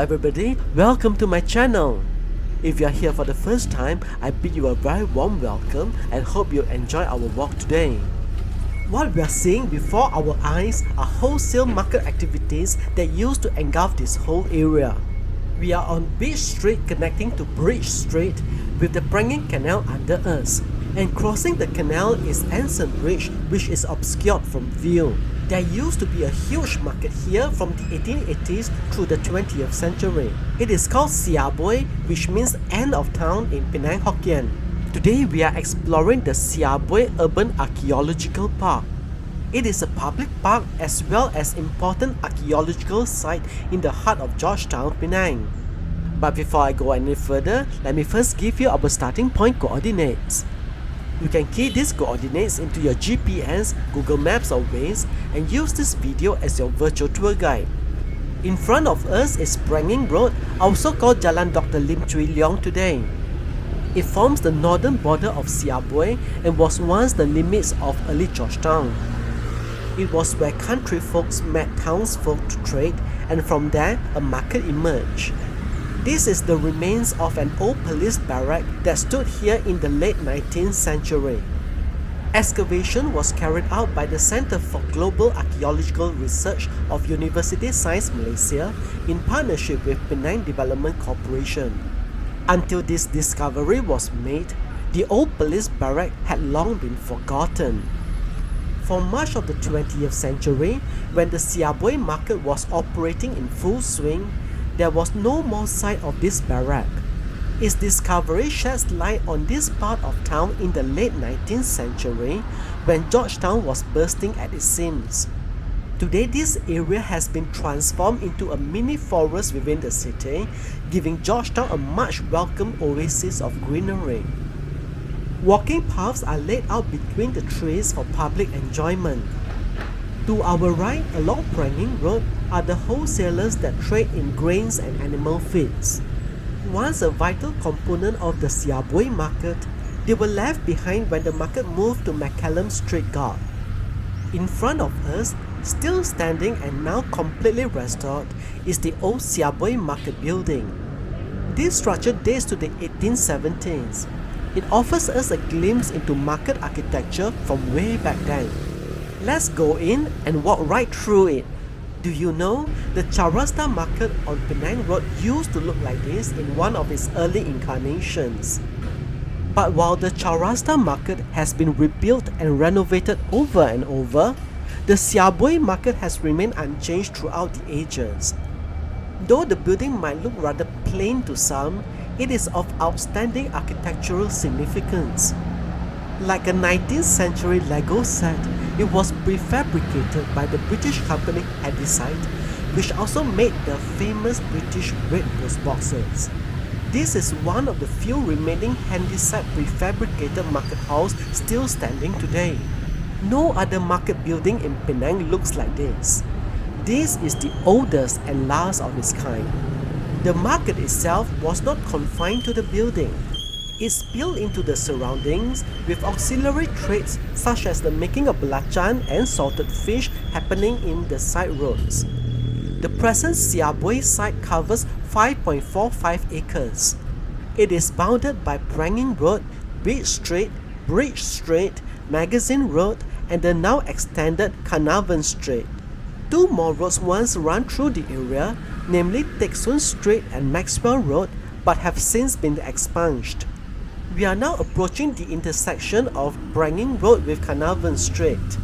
everybody, welcome to my channel. If you are here for the first time, I bid you a very warm welcome and hope you enjoy our walk today. What we are seeing before our eyes are wholesale market activities that used to engulf this whole area. We are on Beach Street connecting to Bridge Street with the Prangin Canal under us, and crossing the canal is Anson Bridge, which is obscured from view. There used to be a huge market here from the 1880s through the 20th century. It is called Siā-bóe, which means end of town in Penang Hokkien. Today we are exploring the Siā-bóe Urban Archaeological Park. It is a public park as well as important archaeological site in the heart of Georgetown, Penang. But before I go any further, let me first give you our starting point coordinates. You can key these coordinates into your GPS, Google Maps or Waze and use this video as your virtual tour guide. In front of us is Prangin Road, also called Jalan Dr. Lim Chui Leong today. It forms the northern border of Siā-bóe and was once the limits of early Georgetown. It was where country folks met townsfolk to trade, and from there a market emerged. This is the remains of an old police barrack that stood here in the late 19th century. Excavation was carried out by the Centre for Global Archaeological Research of University Science Malaysia in partnership with Penang Development Corporation. Until this discovery was made, the old police barrack had long been forgotten. For much of the 20th century, when the Siā-bóe market was operating in full swing, there was no more sight of this barrack. Its discovery sheds light on this part of town in the late 19th century when Georgetown was bursting at its seams. Today this area has been transformed into a mini forest within the city, giving Georgetown a much welcome oasis of greenery. Walking paths are laid out between the trees for public enjoyment. To our right along Prangin Road are the wholesalers that trade in grains and animal feeds. Once a vital component of the Sia-bóe market, they were left behind when the market moved to Macallum Street Ghaut. In front of us, still standing and now completely restored, is the old Sia-bóe market building. This structure dates to the 1870s. It offers us a glimpse into market architecture from way back then. Let's go in and walk right through it. Do you know, the Chaurasta market on Penang Road used to look like this in one of its early incarnations. But while the Chaurasta market has been rebuilt and renovated over and over, the Siā-bóe market has remained unchanged throughout the ages. Though the building might look rather plain to some, it is of outstanding architectural significance. Like a 19th century Lego set, it was prefabricated by the British company Taiji, which also made the famous British red post boxes. This is one of the few remaining handy-set prefabricated market halls still standing today. No other market building in Penang looks like this. This is the oldest and last of its kind. The market itself was not confined to the building. It spilled into the surroundings with auxiliary trades such as the making of belacan and salted fish happening in the side roads. The present Siā-bóe site covers 5.45 acres. It is bounded by Prangin Road, Beach Street, Bridge Street, Magazine Road and the now extended Carnarvon Street. Two more roads once ran through the area, namely Teck Soon Street and Maxwell Road, but have since been expunged. We are now approaching the intersection of Prangin Road with Carnarvon Street.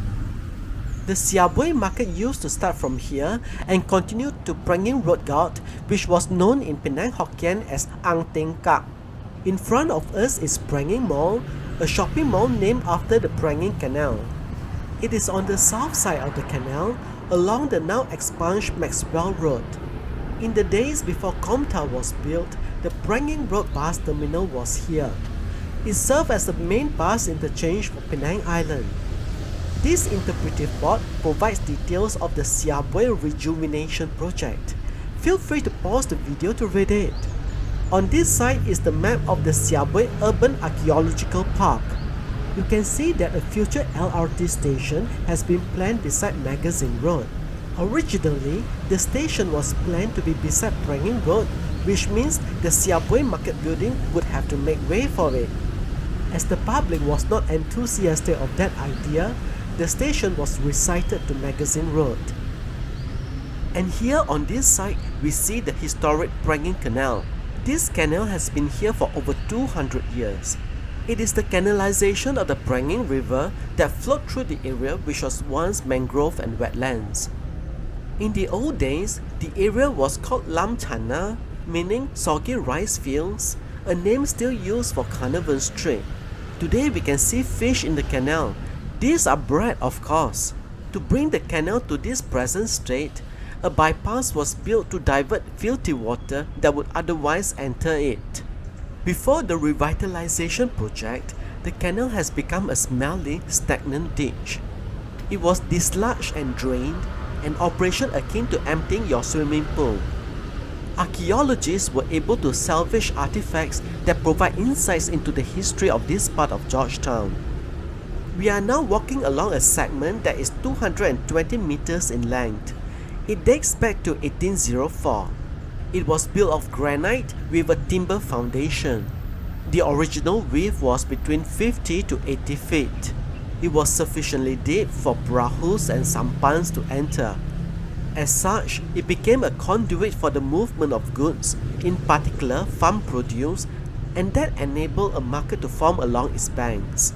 The Siā-bóe market used to start from here and continue to Prangin Road Ghaut, which was known in Penang Hokkien as Ang Teng Kak. In front of us is Prangin Mall, a shopping mall named after the Prangin Canal. It is on the south side of the canal, along the now expunged Maxwell Road. In the days before Comtown was built, the Prangin Road bus terminal was here. It served as the main bus interchange for Penang Island. This interpretive board provides details of the Siā-bóe rejuvenation project. Feel free to pause the video to read it. On this side is the map of the Siā-bóe Urban Archaeological Park. You can see that a future LRT station has been planned beside Magazine Road. Originally, the station was planned to be beside Prangin Road, which means the Siā-bóe market building would have to make way for it. As the public was not enthusiastic of that idea, the station was resited to Magazine Road. And here on this site, we see the historic Prangin Canal. This canal has been here for over 200 years. It is the canalization of the Prangin River that flowed through the area which was once mangrove and wetlands. In the old days, the area was called Lam Chana, meaning soggy rice fields, a name still used for Carnarvon Street. Today we can see fish in the canal. These are bred, of course. To bring the canal to this present state, a bypass was built to divert filthy water that would otherwise enter it. Before the revitalization project, the canal has become a smelly, stagnant ditch. It was dislodged and drained, an operation akin to emptying your swimming pool. Archaeologists were able to salvage artifacts that provide insights into the history of this part of Georgetown. We are now walking along a segment that is 220 meters in length. It dates back to 1804. It was built of granite with a timber foundation. The original width was between 50 to 80 feet. It was sufficiently deep for prahus and sampans to enter. As such, it became a conduit for the movement of goods, in particular farm produce, and that enabled a market to form along its banks.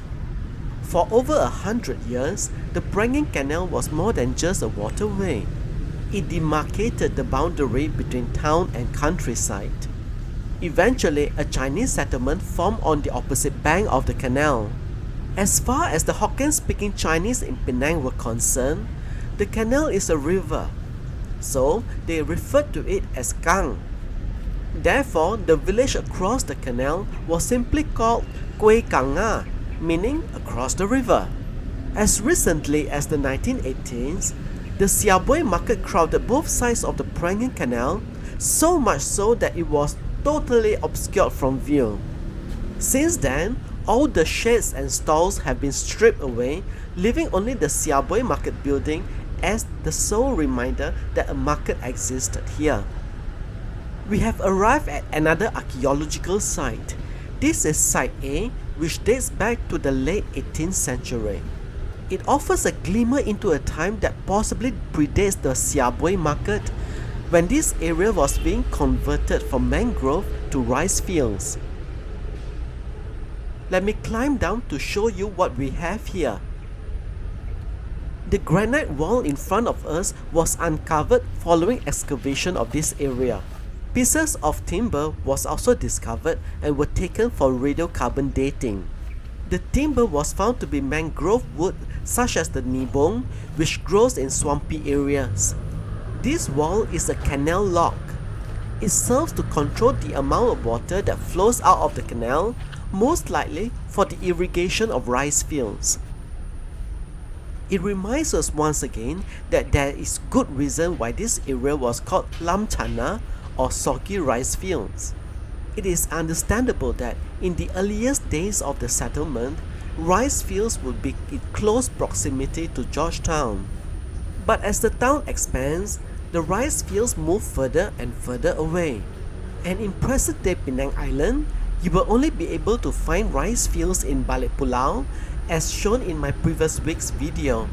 For over 100 years, the Prangin Canal was more than just a waterway. It demarcated the boundary between town and countryside. Eventually, a Chinese settlement formed on the opposite bank of the canal. As far as the Hokkien-speaking Chinese in Penang were concerned, the canal is a river, so they referred to it as Gang. Therefore, the village across the canal was simply called Kuei Kanga, meaning across the river. As recently as the 1918s, the Siā-bóe market crowded both sides of the Prangin Canal, so much so that it was totally obscured from view. Since then, all the sheds and stalls have been stripped away, leaving only the Siā-bóe market building as the sole reminder that a market existed here. We have arrived at another archaeological site. This is Site A, which dates back to the late 18th century. It offers a glimmer into a time that possibly predates the Siā-bóe market, when this area was being converted from mangrove to rice fields. Let me climb down to show you what we have here. The granite wall in front of us was uncovered following excavation of this area. Pieces of timber was also discovered and were taken for radiocarbon dating. The timber was found to be mangrove wood such as the nibong, which grows in swampy areas. This wall is a canal lock. It serves to control the amount of water that flows out of the canal, most likely for the irrigation of rice fields. It reminds us once again that there is good reason why this area was called Lam Chana, or soggy rice fields. It is understandable that in the earliest days of the settlement, rice fields would be in close proximity to Georgetown. But as the town expands, the rice fields move further and further away. And in present-day Penang Island, you will only be able to find rice fields in Balik Pulau, as shown in my previous week's video.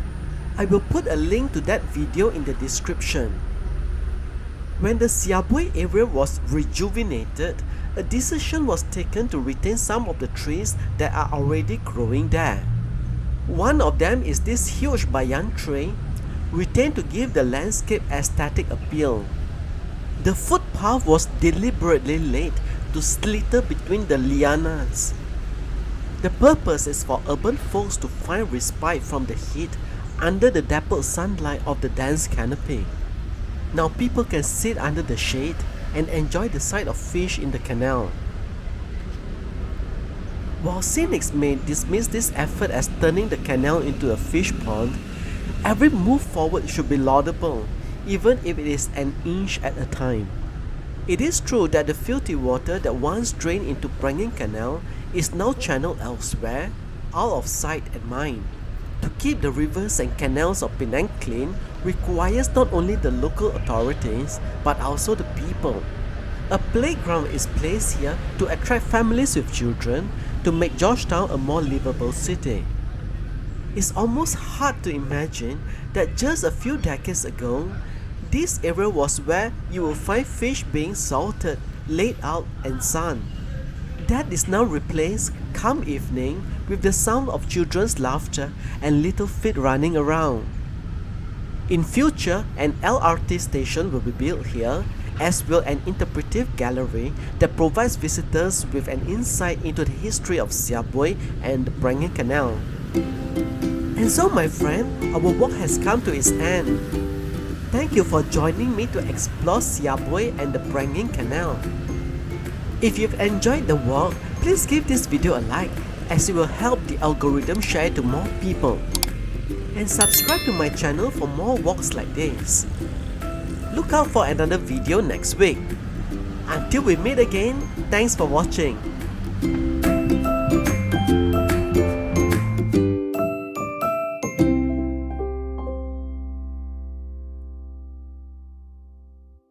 I will put a link to that video in the description. When the Siā-bóe area was rejuvenated, a decision was taken to retain some of the trees that are already growing there. One of them is this huge banyan tree, retained to give the landscape aesthetic appeal. The footpath was deliberately laid to slither between the lianas. The purpose is for urban folks to find respite from the heat under the dappled sunlight of the dense canopy. Now people can sit under the shade and enjoy the sight of fish in the canal. While cynics may dismiss this effort as turning the canal into a fish pond, every move forward should be laudable, even if it is an inch at a time. It is true that the filthy water that once drained into Prangin Canal is now channeled elsewhere, out of sight and mind. To keep the rivers and canals of Penang clean, requires not only the local authorities but also the people. A playground is placed here to attract families with children to make Georgetown a more livable city. It's almost hard to imagine that just a few decades ago, this area was where you will find fish being salted, laid out and sunned. That is now replaced come evening with the sound of children's laughter and little feet running around. In future, an LRT station will be built here, as will an interpretive gallery that provides visitors with an insight into the history of Siā-bóe and the Prangin Canal. And so my friend, our walk has come to its end. Thank you for joining me to explore Siā-bóe and the Prangin Canal. If you've enjoyed the walk, please give this video a like, as it will help the algorithm share it to more people. And subscribe to my channel for more walks like this. Look out for another video next week. Until we meet again, thanks for watching.